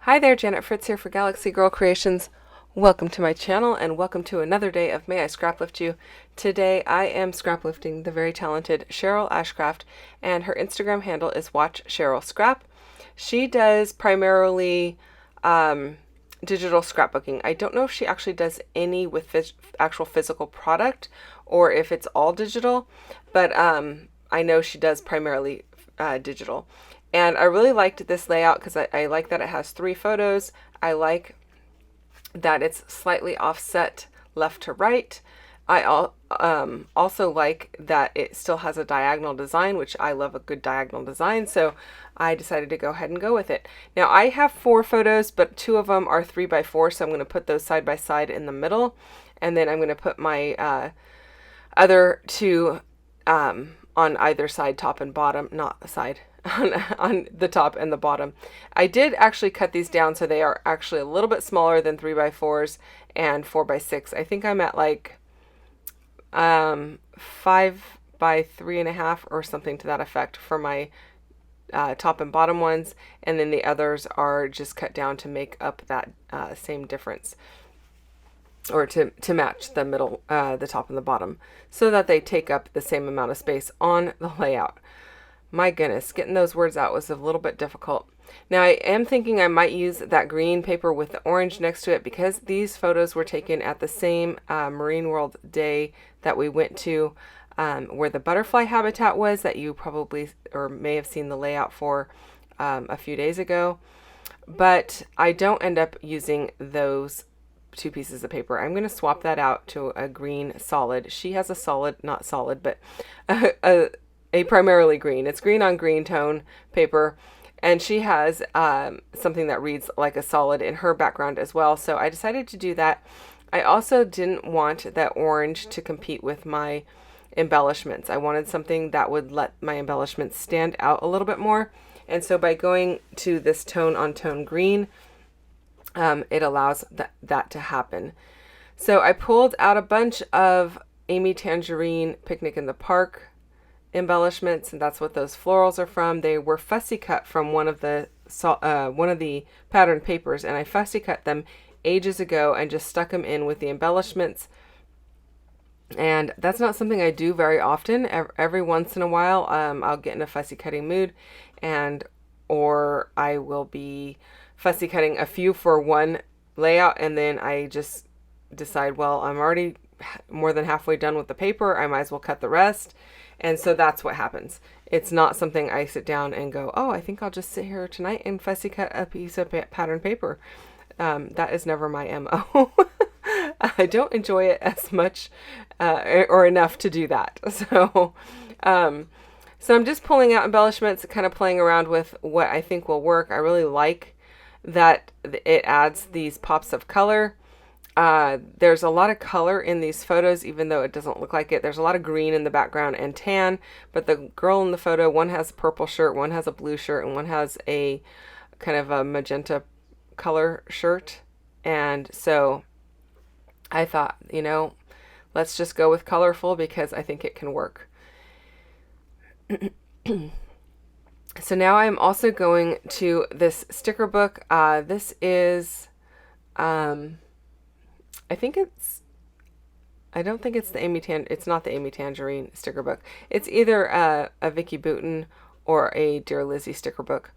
Hi there, Janet Fritz here for Galaxy Girl Creations. Welcome to my channel and welcome to another day of May I Scraplift You. Today I am scraplifting the very talented Cheryl Ashcraft, and her Instagram handle is Watch Cheryl Scrap. She does primarily digital scrapbooking. I don't know if she actually does any with actual physical product or if it's all digital, but I know she does primarily digital. And I really liked this layout because I like that it has 3 photos. I like that it's slightly offset left to right. I also like that it still has a diagonal design, which I love a good diagonal design, so I decided to go ahead and go with it. Now I have 4 photos, but 2 of them are 3x4, so I'm going to put those side by side in the middle, and then I'm going to put my other 2 on either side, top and bottom, not side, on the top and the bottom. I did actually cut these down so they are actually a little bit smaller than 3x4s and 4x6. I think I'm at like 5 by 3.5 or something to that effect for my top and bottom ones, and then the others are just cut down to make up that same difference, or to match the middle, the top and the bottom, so that they take up the same amount of space on the layout. My goodness, getting those words out was a little bit difficult. Now I am thinking I might use that green paper with the orange next to it, because these photos were taken at the same Marine World Day that we went to, where the butterfly habitat was, that you probably or may have seen the layout for a few days ago. But I don't end up using those 2 pieces of paper. I'm going to swap that out to a green solid. She has a solid, not solid, but a primarily green. It's green on green tone paper, and she has something that reads like a solid in her background as well, so I decided to do that. I also didn't want that orange to compete with my embellishments. I wanted something that would let my embellishments stand out a little bit more, and so by going to this tone on tone green, it allows that to happen. So I pulled out a bunch of Amy Tangerine Picnic in the Park embellishments, and that's what those florals are from. They were fussy cut from one of the pattern papers, and I fussy cut them ages ago and just stuck them in with the embellishments. And that's not something I do very often. Every once in a while, I'll get in a fussy cutting mood, or I will be fussy cutting a few for one layout, and then I just decide, well, I'm already more than halfway done with the paper, I might as well cut the rest. And so that's what happens. It's not something I sit down and go, oh, I think I'll just sit here tonight and fussy cut a piece of pattern paper. That is never my MO. I don't enjoy it as much or enough to do that. So I'm just pulling out embellishments, kind of playing around with what I think will work. I really like that it adds these pops of color. There's a lot of color in these photos, even though it doesn't look like it. There's a lot of green in the background and tan, but the girl in the photo, one has a purple shirt, one has a blue shirt, and one has a kind of a magenta color shirt. And so I thought, let's just go with colorful, because I think it can work. So now I'm also going to this sticker book. This is, I don't think it's it's not the Amy Tangerine sticker book. It's either a Vicky Bouton or a Dear Lizzie sticker book.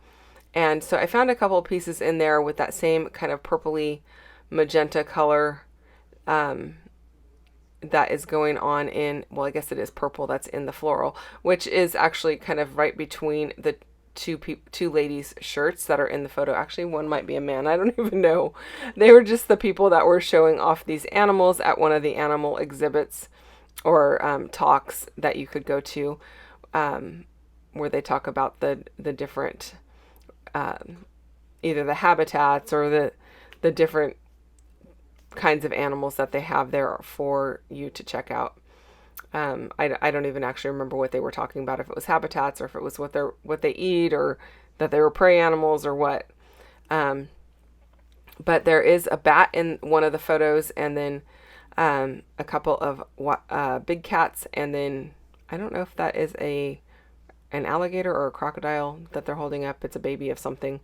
And so I found a couple of pieces in there with that same kind of purpley magenta color that is going on in, well, I guess it is purple that's in the floral, which is actually kind of right between the two ladies' shirts that are in the photo. Actually, one might be a man. I don't even know. They were just the people that were showing off these animals at one of the animal exhibits or talks that you could go to, where they talk about the different either the habitats or the different kinds of animals that they have there for you to check out. I don't even actually remember what they were talking about, if it was habitats or if it was what they eat, or that they were prey animals or what. But there is a bat in one of the photos, and then a couple of big cats, and then I don't know if that is an alligator or a crocodile that they're holding up. It's a baby of something.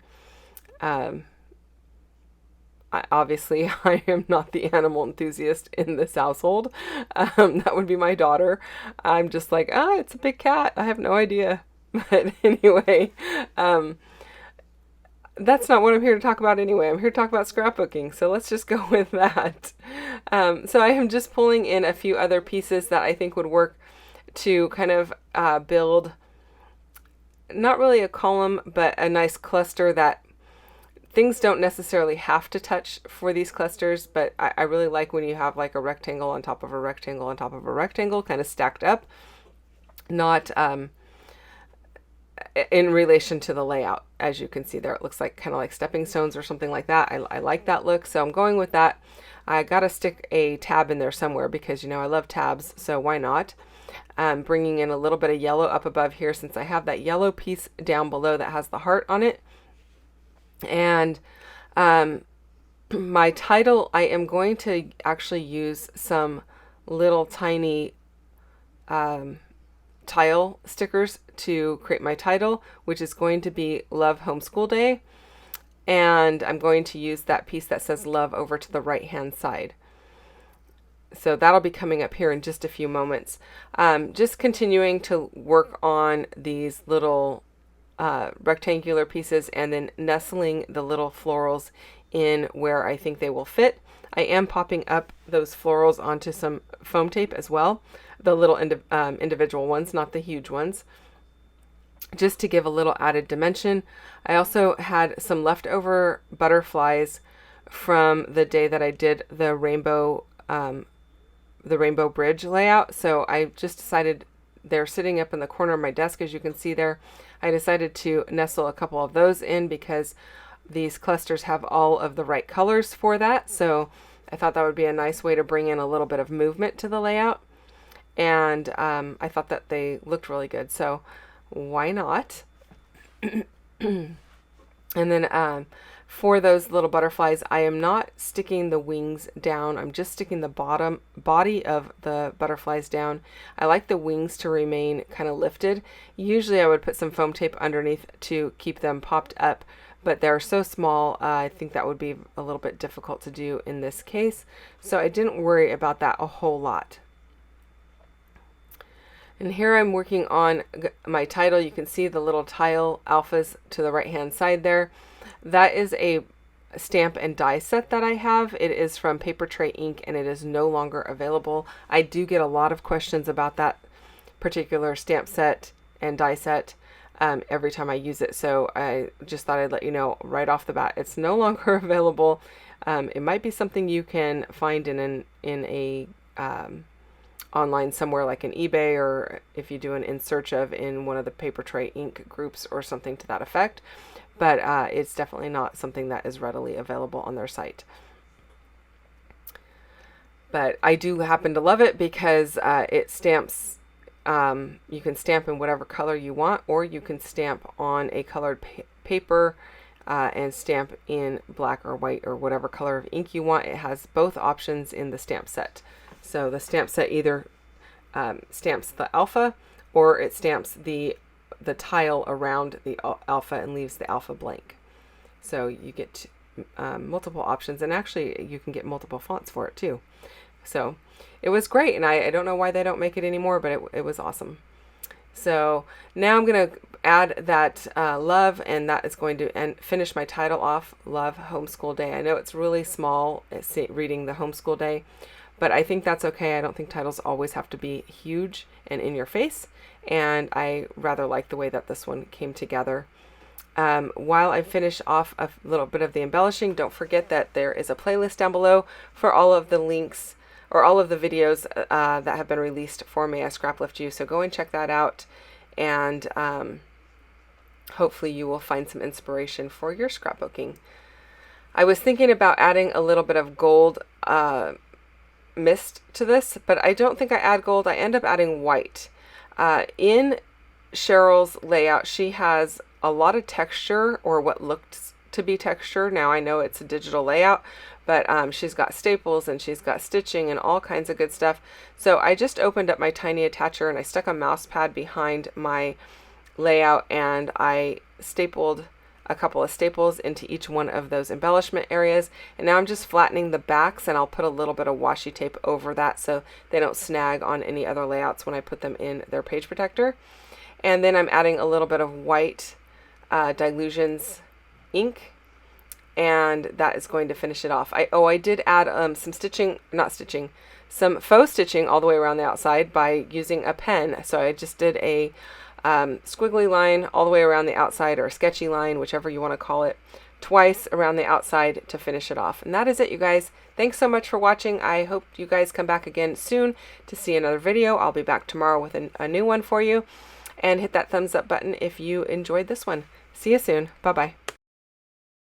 Obviously, I am not the animal enthusiast in this household. That would be my daughter. I'm just like, it's a big cat. I have no idea. But anyway, that's not what I'm here to talk about anyway. I'm here to talk about scrapbooking. So let's just go with that. So I am just pulling in a few other pieces that I think would work to kind of build not really a column, but a nice cluster that things don't necessarily have to touch for these clusters, but I really like when you have like a rectangle on top of a rectangle on top of a rectangle kind of stacked up, not in relation to the layout. As you can see there, it looks like kind of like stepping stones or something like that. I like that look, so I'm going with that. I gotta stick a tab in there somewhere because, you know, I love tabs, so why not? Bringing in a little bit of yellow up above here since I have that yellow piece down below that has the heart on it. And my title, I am going to actually use some little tiny tile stickers to create my title, which is going to be Love Homeschool Day. And I'm going to use that piece that says love over to the right hand side. So that'll be coming up here in just a few moments. Just continuing to work on these little rectangular pieces and then nestling the little florals in where I think they will fit. I am popping up those florals onto some foam tape as well, the little individual ones, not the huge ones, just to give a little added dimension. I also had some leftover butterflies from the day that I did the rainbow bridge layout, so I just decided, they're sitting up in the corner of my desk as you can see there. I decided to nestle a couple of those in because these clusters have all of the right colors for that, so I thought that would be a nice way to bring in a little bit of movement to the layout, and I thought that they looked really good, so why not? And then for those little butterflies, I am not sticking the wings down. I'm just sticking the body of the butterflies down. I like the wings to remain kind of lifted. Usually I would put some foam tape underneath to keep them popped up, but they're so small, I think that would be a little bit difficult to do in this case. So I didn't worry about that a whole lot. And here I'm working on my title. You can see the little tile alphas to the right hand side there. That is a stamp and die set that I have. It is from Papertrey ink and it is no longer available. I do get a lot of questions about that particular stamp set and die set every time I use it, so I just thought I'd let you know right off the bat it's no longer available. It might be something you can find in a online somewhere like an eBay, or if you do an in search of in one of the Papertrey ink groups or something to that effect, but it's definitely not something that is readily available on their site. But I do happen to love it because it stamps, you can stamp in whatever color you want, or you can stamp on a colored paper and stamp in black or white or whatever color of ink you want. It has both options in the stamp set. So the stamp set either stamps the alpha, or it stamps the tile around the alpha and leaves the alpha blank. So you get multiple options, and actually you can get multiple fonts for it too. So it was great, and I don't know why they don't make it anymore, but it was awesome. So now I'm going to add that love, and that is going to finish my title off, Love Homeschool Day. I know it's really small reading the Homeschool Day, but I think that's okay. I don't think titles always have to be huge and in your face, and I rather like the way that this one came together. While I finish off a little bit of the embellishing, don't forget that there is a playlist down below for all of the links or all of the videos that have been released for May I Scraplift You. So go and check that out, and hopefully you will find some inspiration for your scrapbooking. I was thinking about adding a little bit of gold mist to this, but I don't think I add gold. I end up adding white. In Cheryl's layout, she has a lot of texture, or what looks to be texture. Now I know it's a digital layout, but she's got staples and she's got stitching and all kinds of good stuff. So I just opened up my tiny attacher and I stuck a mouse pad behind my layout, and I stapled a couple of staples into each one of those embellishment areas. And now I'm just flattening the backs, and I'll put a little bit of washi tape over that so they don't snag on any other layouts when I put them in their page protector. And then I'm adding a little bit of white Dylusions ink, and that is going to finish it off. I did add some faux stitching all the way around the outside by using a pen. So I just did a squiggly line all the way around the outside, or a sketchy line, whichever you want to call it, twice around the outside to finish it off. And that is it, you guys. Thanks so much for watching. I hope you guys come back again soon to see another video. I'll be back tomorrow with a new one for you. And hit that thumbs up button if you enjoyed this one. See you soon. Bye-bye.